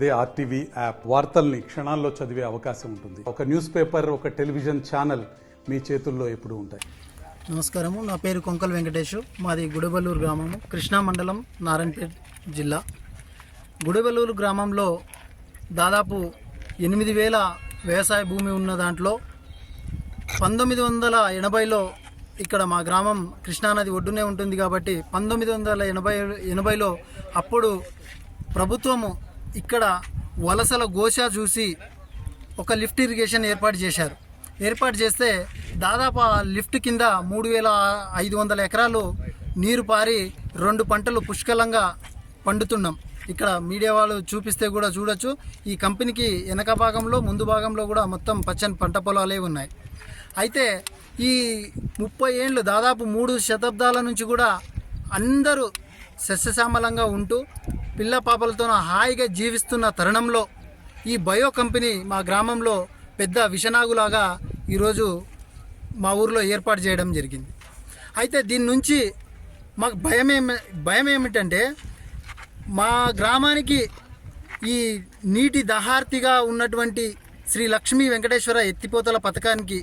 అదే RTV app వార్తల్ని క్షణాల్లో చదివే అవకాశం ఉంటుంది. ఒక న్యూస్ పేపర్, ఒక టెలివిజన్ ఛానల్ మీ చేతుల్లో ఎప్పుడూ ఉంటాయి. నమస్కారము, నా పేరు కొంకల్ వెంకటేష్. మాది గుడబల్లూరు గ్రామము, కృష్ణా మండలం, నారాయణపేట జిల్లా. గుడబల్లూరు గ్రామంలో దాదాపు 8,000 వ్యవసాయ భూమి ఉన్న దాంట్లో 1980లో ఇక్కడ మా గ్రామం కృష్ణానది ఒడ్డునే ఉంటుంది కాబట్టి 1980లో అప్పుడు ప్రభుత్వము ఇక్కడ వలసల గోషా చూసి ఒక లిఫ్ట్ ఇరిగేషన్ ఏర్పాటు చేస్తే దాదాపు ఆ లిఫ్ట్ కింద 3,500 ఎకరాలు నీరు పారి 2 పంటలు పుష్కలంగా పండుతున్నాం. ఇక్కడ మీడియా వాళ్ళు చూపిస్తే కూడా చూడొచ్చు. ఈ కంపెనీకి వెనక భాగంలో, ముందు భాగంలో కూడా మొత్తం పచ్చని పంట పొలాలే ఉన్నాయి. అయితే ఈ 30 ఏళ్ళు, దాదాపు 3 శతాబ్దాల నుంచి కూడా అందరూ సస్యశ్యామలంగా ఉంటూ పిల్ల పాపలతో హాయిగా జీవిస్తున్న తరుణంలో ఈ బయో కంపెనీ మా గ్రామంలో పెద్ద విషనాగులాగా ఈరోజు మా ఊరిలో ఏర్పాటు చేయడం జరిగింది. అయితే దీని నుంచి మాకు భయం ఏమిటంటే, మా గ్రామానికి ఈ నీటి దహార్తిగా ఉన్నటువంటి శ్రీ లక్ష్మీ వెంకటేశ్వర ఎత్తిపోతల పథకానికి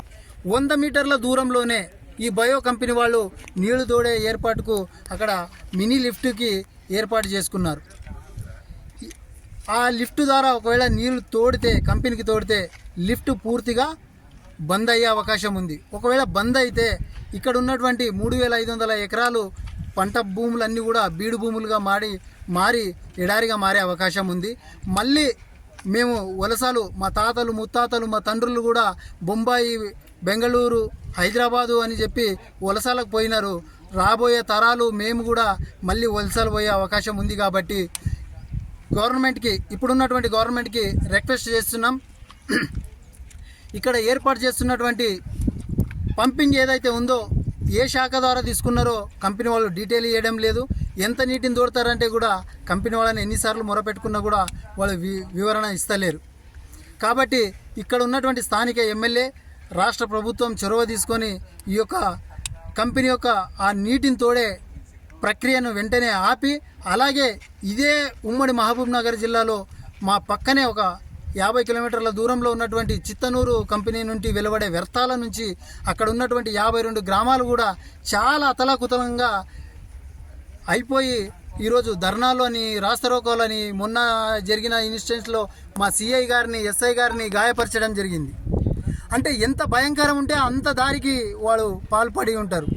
100 మీటర్ల దూరంలోనే ఈ బయో కంపెనీ వాళ్ళు నీళ్లు తోడే ఏర్పాటుకు అక్కడ మినీ లిఫ్ట్కి ఏర్పాటు చేసుకున్నారు. ఆ లిఫ్ట్ ద్వారా ఒకవేళ నీళ్లు కంపెనీకి తోడితే లిఫ్ట్ పూర్తిగా బంద్ అయ్యే అవకాశం ఉంది. ఒకవేళ బంద్ అయితే ఇక్కడ ఉన్నటువంటి 3,500 ఎకరాలు పంట భూములన్నీ కూడా బీడు భూములుగా మారి ఎడారిగా మారే అవకాశం ఉంది. మళ్ళీ మేము వలసలు, మా తాతలు ముత్తాతలు, మా తండ్రులు కూడా బొంబాయి, బెంగళూరు, హైదరాబాదు అని చెప్పి వలసలకు పోయినారు. రాబోయే తరాలు మేము కూడా మళ్ళీ వలసలు పోయే అవకాశం ఉంది. కాబట్టి గవర్నమెంట్కి, ఇప్పుడున్నటువంటి గవర్నమెంట్కి రిక్వెస్ట్ చేస్తున్నాం, ఇక్కడ ఏర్పాటు చేస్తున్నటువంటి పంపింగ్ ఏదైతే ఉందో, ఏ శాఖ ద్వారా తీసుకున్నారో కంపెనీ వాళ్ళు డీటెయిల్ ఇవ్వడం లేదు. ఎంత నీటిని తోడతారంటే కూడా కంపెనీ వాళ్ళని ఎన్నిసార్లు మొరపెట్టుకున్నా కూడా వాళ్ళు వివరణ ఇస్తలేరు. కాబట్టి ఇక్కడ ఉన్నటువంటి స్థానిక ఎమ్మెల్యే, రాష్ట్ర ప్రభుత్వం చొరవ తీసుకొని ఈ యొక్క కంపెనీ యొక్క ఆ నీటిని తోడే ప్రక్రియను వెంటనే ఆపి, అలాగే ఇదే ఉమ్మడి మహబూబ్ నగర్ జిల్లాలో మా పక్కనే ఒక 50 కిలోమీటర్ల దూరంలో ఉన్నటువంటి చిత్తనూరు కంపెనీ నుండి వెలువడే వ్యర్థాల నుంచి అక్కడ ఉన్నటువంటి 52 గ్రామాలు కూడా చాలా అతలాకుతలంగా అయిపోయి ఈరోజు ధర్నాలోని, రాస్తారోకోలని, మొన్న జరిగిన ఇన్సిడెంట్స్లో మా సిఐ గారిని, ఎస్ఐ గారిని గాయపరచడం జరిగింది. అంటే ఎంత భయంకరం ఉంటే అంత దారికి వాళ్ళు పాల్పడి ఉంటారు.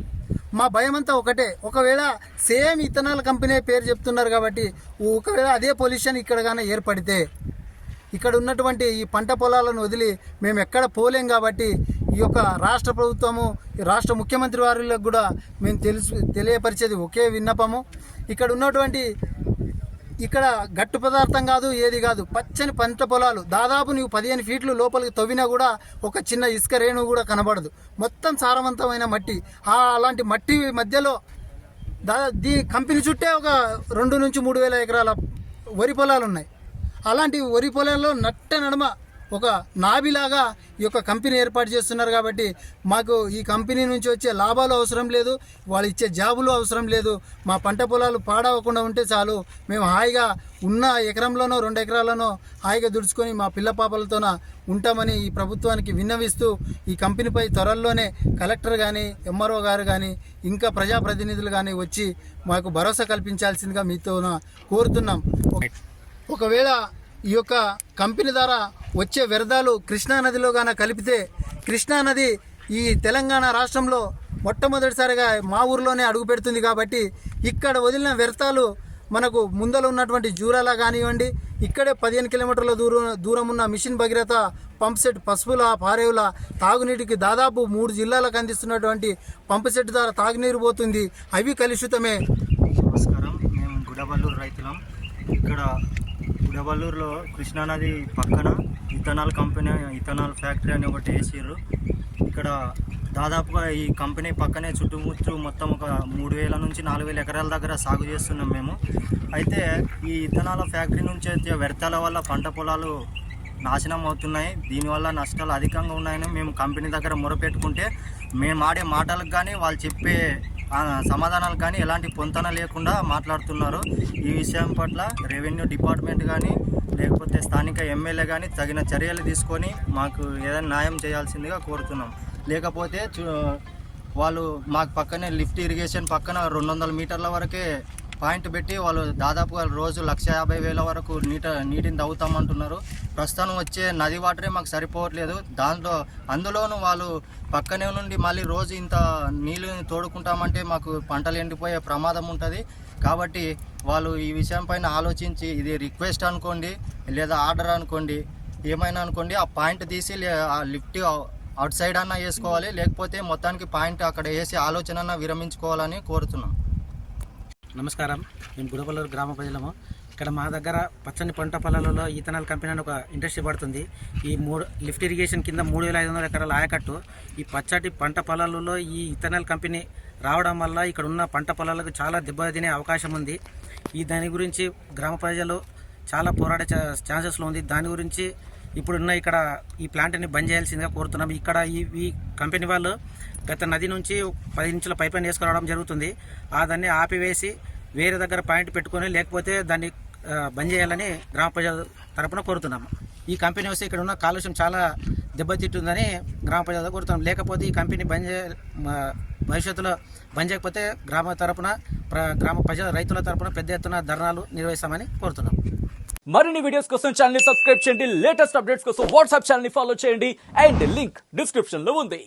మా భయం అంతా ఒకటే, ఒకవేళ సేమ్ ఇథనాల్ కంపెనీ పేరు చెప్తున్నారు కాబట్టి ఒకవేళ అదే పొల్యూషన్ ఇక్కడ కానీ ఏర్పడితే ఇక్కడ ఉన్నటువంటి ఈ పంట పొలాలను వదిలి మేము ఎక్కడ పోలేం. కాబట్టి ఈ యొక్క రాష్ట్ర ప్రభుత్వము, రాష్ట్ర ముఖ్యమంత్రి వారికి కూడా మేము తెలియపరిచేది ఒకే విన్నపము, ఇక్కడ ఉన్నటువంటి ఇక్కడ గట్టు పదార్థం కాదు, ఏది కాదు, పచ్చని పంట పొలాలు. దాదాపు నీవు 15 ఫీట్లు లోపలికి తవ్వినా కూడా ఒక చిన్న ఇసుక రేణువు కూడా కనబడదు. మొత్తం సారవంతమైన మట్టి. అలాంటి మట్టి మధ్యలో కంపెనీ చుట్టే ఒక 2 నుంచి 3,000 ఎకరాల వరి పొలాలు ఉన్నాయి. అలాంటి వరి పొలాల్లో నట్ట నడుమ ఒక నాభిలాగా ఈ యొక్క కంపెనీ ఏర్పాటు చేస్తున్నారు. కాబట్టి మాకు ఈ కంపెనీ నుంచి వచ్చే లాభాలు అవసరం లేదు, వాళ్ళు ఇచ్చే జాబులు అవసరం లేదు. మా పంట పొలాలు పాడవకుండా ఉంటే చాలు. మేము హాయిగా ఉన్న ఎకరంలోనో 2 ఎకరాలనో హాయిగా దుడుచుకొని మా పిల్ల పాపలతోన ఉంటామని ఈ ప్రభుత్వానికి విన్నవిస్తూ, ఈ కంపెనీపై త్వరలోనే కలెక్టర్ కానీ, ఎంఆర్ఓ గారు కానీ, ఇంకా ప్రజాప్రతినిధులు కానీ వచ్చి మాకు భరోసా కల్పించాల్సిందిగా మీతో కోరుతున్నాం. ఒకవేళ ఈ యొక్క కంపెనీ ద్వారా వచ్చే వ్యర్థాలు కృష్ణానదిలో గాన కలిపితే, కృష్ణానది ఈ తెలంగాణ రాష్ట్రంలో మొట్టమొదటిసారిగా మా ఊరిలోనే అడుగు పెడుతుంది. కాబట్టి ఇక్కడ వదిలిన వ్యర్థాలు మనకు ముందర ఉన్నటువంటి జూరాల కానివ్వండి, ఇక్కడే 15 కిలోమీటర్ల దూరం ఉన్న మిషన్ భగీరథ పంప్ సెట్, పసుపుల, పారేవుల తాగునీటికి దాదాపు 3 జిల్లాలకు అందిస్తున్నటువంటి పంప్ సెట్ ద్వారా తాగునీరు పోతుంది. అవి కలుషితమే. నమస్కారం, మేము గుడబల్లూరు రైతులం. ఇక్కడ గుడబల్లూరులో కృష్ణానది పక్కన ఇథనాల్ ఫ్యాక్టరీ అని ఒకటి వేసారు. ఇక్కడ దాదాపుగా ఈ కంపెనీ పక్కనే చుట్టుముట్టు మొత్తం ఒక 3,000 నుంచి 4,000 ఎకరాల దగ్గర సాగు చేస్తున్నాం మేము. అయితే ఈ ఇథనాల్ ఫ్యాక్టరీ నుంచి వచ్చే వ్యర్థాల వల్ల పంట పొలాలు నాశనం అవుతున్నాయి. దీనివల్ల నష్టాలు అధికంగా ఉన్నాయని మేము కంపెనీ దగ్గర మొరపెట్టుకుంటే, మేము ఆడే మాటలకు కానీ, వాళ్ళు చెప్పే సమాధానాలు కానీ ఎలాంటి పొంతన లేకుండా మాట్లాడుతున్నారు. ఈ విషయం పట్ల రెవెన్యూ డిపార్ట్మెంట్ కానీ లేకపోతే స్థానిక ఎమ్మెల్యే కానీ తగిన చర్యలు తీసుకొని మాకు ఏదైనా న్యాయం చేయాల్సిందిగా కోరుతున్నాం. లేకపోతే వాళ్ళు మాకు పక్కనే లిఫ్ట్ ఇరిగేషన్ పక్కన 200 మీటర్ల వరకే పాయింట్ పెట్టి వాళ్ళు దాదాపుగా రోజు 1,50,000 వరకు నీటిని తవ్వుతామంటున్నారు. ప్రస్తుతం వచ్చే నది వాటరే మాకు సరిపోవట్లేదు. అందులోనూ వాళ్ళు పక్కనే నుండి మళ్ళీ రోజు ఇంత నీళ్ళు తోడుకుంటామంటే మాకు పంటలు ఎండిపోయే ప్రమాదం ఉంటుంది. కాబట్టి వాళ్ళు ఈ విషయం పైన ఆలోచించి, ఇది రిక్వెస్ట్ అనుకోండి లేదా ఆర్డర్ అనుకోండి, ఏమైనా అనుకోండి, ఆ పాయింట్ తీసి ఆ లిఫ్ట్ అవుట్ సైడ్ అన్నా వేసుకోవాలి, లేకపోతే మొత్తానికి పాయింట్ అక్కడ వేసి ఆలోచన విరమించుకోవాలని కోరుతున్నాం. నమస్కారం. మేము గుడబల్లూరు గ్రామ ప్రజలము. ఇక్కడ మా దగ్గర పచ్చని పంట పొలాలలో ఈథనాల్ కంపెనీ అని ఒక ఇండస్ట్రీ పడుతుంది. ఈ లిఫ్ట్ ఇరిగేషన్ కింద 3,500 ఎకరాల ఆయకట్టు. ఈ పచ్చటి పంట పొలాలలో ఈ ఈథనాల్ కంపెనీ రావడం వల్ల ఇక్కడ ఉన్న పంట పొలాలకు చాలా దెబ్బతినే అవకాశం ఉంది. దాని గురించి గ్రామ ప్రజలు చాలా పోరాడే ఛాన్సెస్లో ఉంది. దాని గురించి ఇప్పుడున్న ఇక్కడ ఈ ప్లాంట్ని బంద్ చేయాల్సిందిగా కోరుతున్నాం. ఇక్కడ ఈ కంపెనీ వాళ్ళు గత నది నుంచి 10 ఇంచుల పైప్ వేసుకురావడం జరుగుతుంది. దాన్ని ఆపివేసి వేరే దగ్గర పాయింట్ పెట్టుకొని లేకపోతే దాన్ని బంద్ చేయాలని గ్రామ ప్రజల తరపున కోరుతున్నాము. ఈ కంపెనీ వస్తే ఇక్కడ ఉన్న కాలుష్యం చాలా దెబ్బతింటుందని గ్రామ ప్రజలు కోరుతున్నాం. లేకపోతే ఈ కంపెనీ భవిష్యత్తులో బంద్ చేయకపోతే గ్రామ ప్రజల రైతుల తరపున పెద్ద ఎత్తున ధర్నాలు నిర్వహిస్తామని కోరుతున్నాం. మరిన్ని వీడియోస్ కోసం ఛానల్ ని సబ్స్క్రైబ్ చేయండి. లేటెస్ట్ అప్డేట్స్ కోసం వాట్సాప్ ఛానల్ ని ఫాలో చేయండి. అండ్ లింక్ డిస్క్రిప్షన్ లో ఉంది.